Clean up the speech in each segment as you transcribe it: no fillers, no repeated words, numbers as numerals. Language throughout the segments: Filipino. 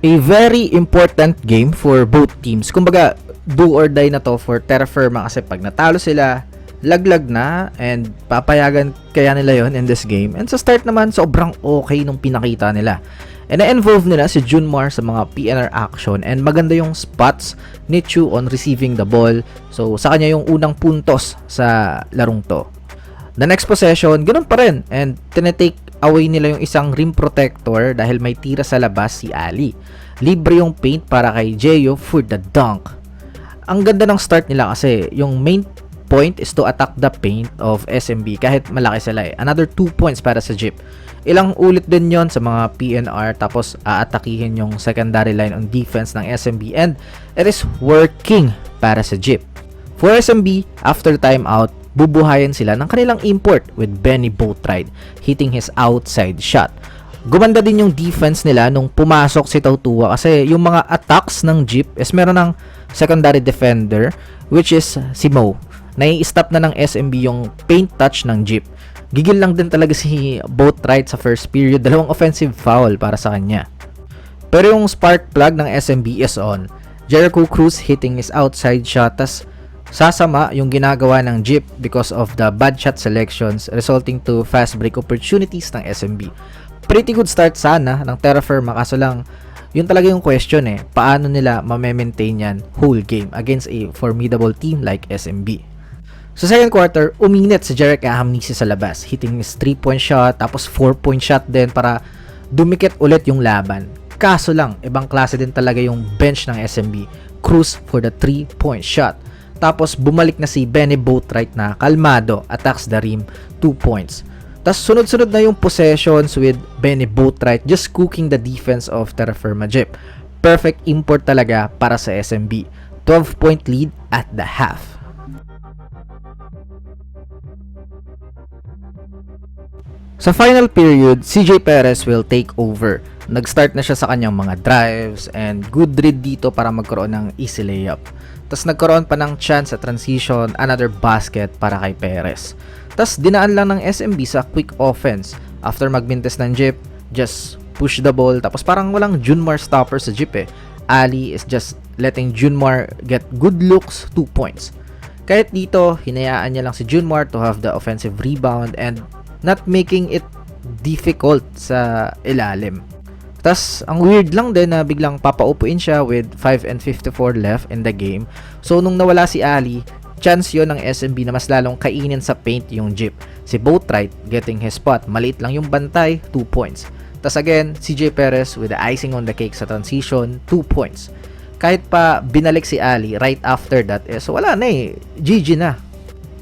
A very important game for both teams. Kumbaga, do or die na to for Terra Firma kasi pag natalo sila, laglag na and papayagan kaya nila yon in this game. And sa start naman, sobrang okay nung pinakita nila. And na-involve nila si Junmar sa mga PNR action and maganda yung spots ni Chu on receiving the ball. So, sa kanya yung unang puntos sa larong to. The next possession, ganun pa rin. And tinetake away nila yung isang rim protector dahil may tira sa labas si Ali. Libre yung paint para kay Jeyo for the dunk. Ang ganda ng start nila kasi yung main point is to attack the paint of SMB kahit malaki sila eh. Another 2 points para sa Jeep. Ilang ulit din yon sa mga PNR tapos aatakihin yung secondary line on defense ng SMB and it is working para sa Jeep. For SMB, after timeout, bubuhayan sila ng kanilang import with Benny Boatwright hitting his outside shot. Gumanda din yung defense nila nung pumasok si Tautua kasi yung mga attacks ng Jeep is meron ng secondary defender which is si Mo. Nai-stop na ng SMB yung paint touch ng Jeep. Gigil lang din talaga si Boatwright sa first period. Dalawang offensive foul para sa kanya. Pero yung spark plug ng SMB is on. Jericho Cruz hitting his outside shot tas sasama yung ginagawa ng Jeep because of the bad shot selections resulting to fast break opportunities ng SMB. Pretty good start sana ng Terra Firma kaso lang yun talaga yung question eh. Paano nila ma-maintain yan whole game against a formidable team like SMB? Sa second quarter, uminit si Jarek Ahamnisi sa labas, hitting his 3-point shot, tapos 4-point shot din para dumikit ulit yung laban. Kaso lang, ibang klase din talaga yung bench ng SMB, Cruz for the 3-point shot. Tapos bumalik na si Benny Boatwright na kalmado, attacks the rim, 2 points. Tapos sunod-sunod na yung possessions with Benny Boatwright just cooking the defense of Terra Firma Jeep. Perfect import talaga para sa SMB. 12-point lead at the half. Sa final period, CJ Perez will take over. Nag-start na siya sa kanyang mga drives and good read dito para magkaroon ng easy layup. Tapos nagkaroon pa ng chance sa transition, another basket para kay Perez. Tapos dinaan lang ng SMB sa quick offense. After magmintes ng Jeep, just push the ball. Tapos parang walang Junmar stopper sa Jeep eh. Ali is just letting Junmar get good looks, 2 points. Kahit dito, hinayaan niya lang si Junmar to have the offensive rebound and not making it difficult sa ilalim. Tas ang weird lang din na biglang papaupuin siya with 5:54 left in the game. So nung nawala si Ali, chance yon ng SMB na mas lalong kainin sa paint yung Jeep. Si Boatwright getting his spot, maliit lang yung bantay, 2 points. Tas again, CJ Perez with the icing on the cake sa transition, 2 points. Kahit pa binalik si Ali right after that, so wala na eh, GG na.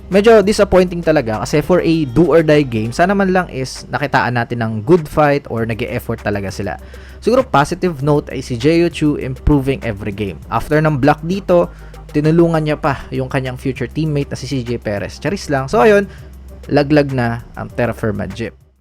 Medyo disappointing talaga kasi for a do or die game, sana man lang is nakitaan natin ng good fight or nag-e-effort talaga sila. Siguro positive note ay si Jeyo Chu improving every game. After ng block dito, tinulungan niya pa yung kanyang future teammate na si CJ Perez. Charis lang. So ayun, laglag na ang Terra Firma Jeep.